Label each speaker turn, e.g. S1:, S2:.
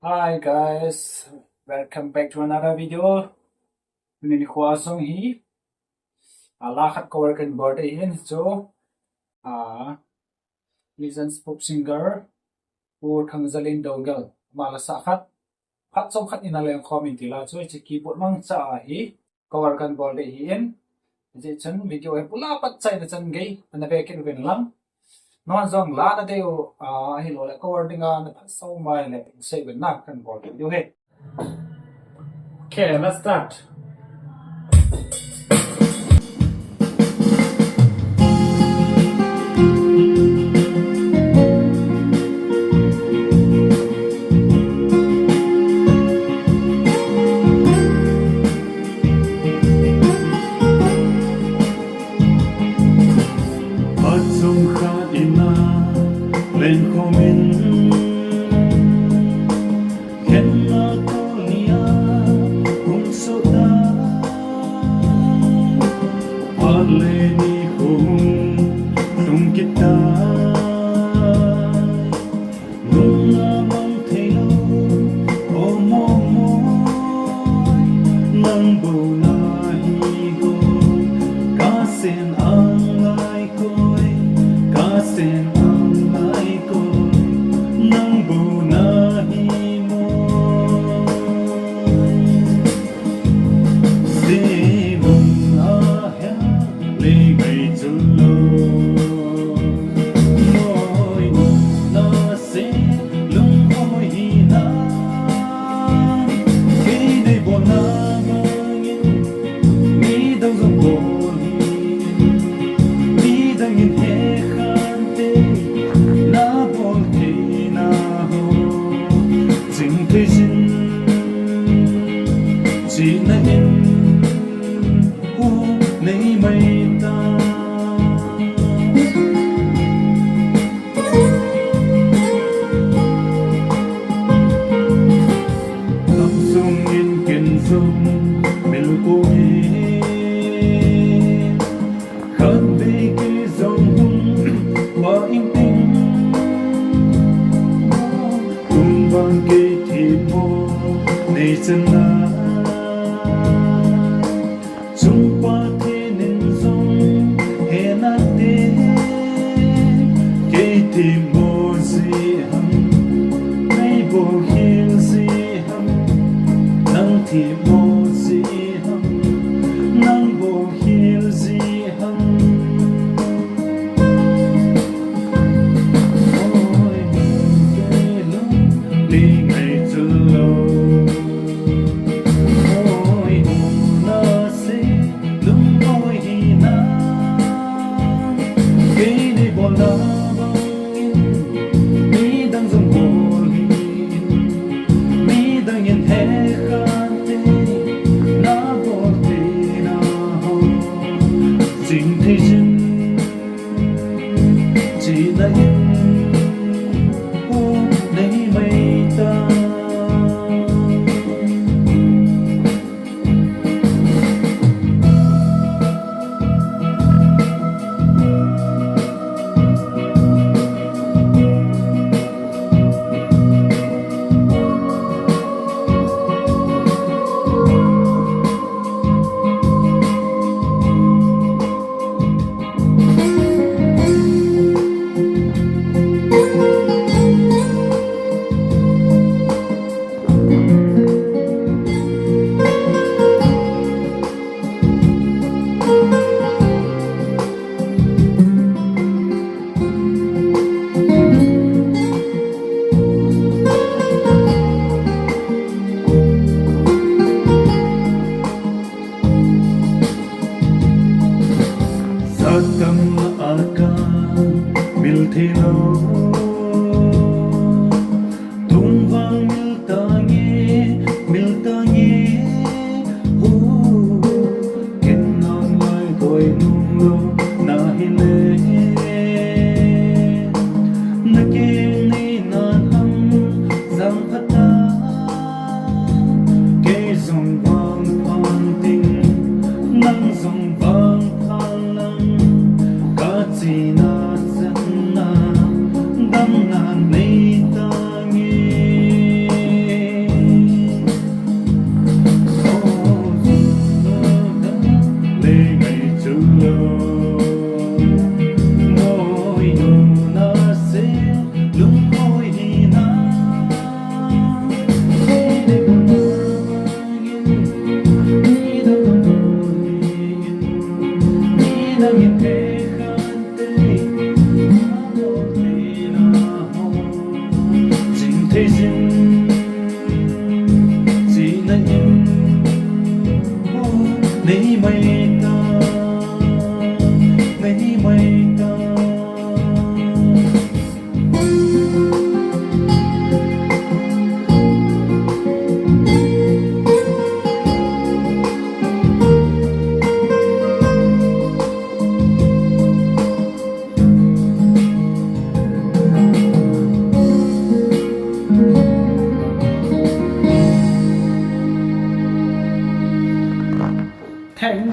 S1: Hi guys, welcome back to another video. Mình khóa song hi ala khat cover kan birthday in so Lizen's pop singer ur thang zalin dongal mala sa khat som khat ina leng comment la so chi keyboard mang cha hi cover kan birthday hi in je chan video e pula pat chai na chan gei na ve ken ven lam non zong la na deu hi lo la cover dinga na phat so mai le sei ben nak kan birthday du he. Okay, let's start.
S2: Lên khô mình khen nó cô nia cũng số ta hoa lên đi khung tung kita nung na mong thấy lo ô mô môi nang bầu na hi go cá sen ang lai coi cá sen chỉ là em nay mây ta tâm dung yên kiên dung mình cô nhé khát đi cái dòng hung và im tinh cùng vang cây thì mô này chân là chung qua thế nên dòng hè nát đê cây thì mô gì hằng nay bộ hiên gì hằng nắng thì mô gì hằng nắng bộ hiên gì hằng ôi cái lúc đi ngày chưa lâu chỉ là em nay mây ta tâm aka milthi lo tung vang milta nghe ken non mai koi nung lo na hi le na ke ni nan ham zang phata ke zong vang phan ting nang zong vang phan lang chỉ na dân na đâm na nay ta nghe xin chỉ na in nei mai ta nei mai ta
S1: Thanks.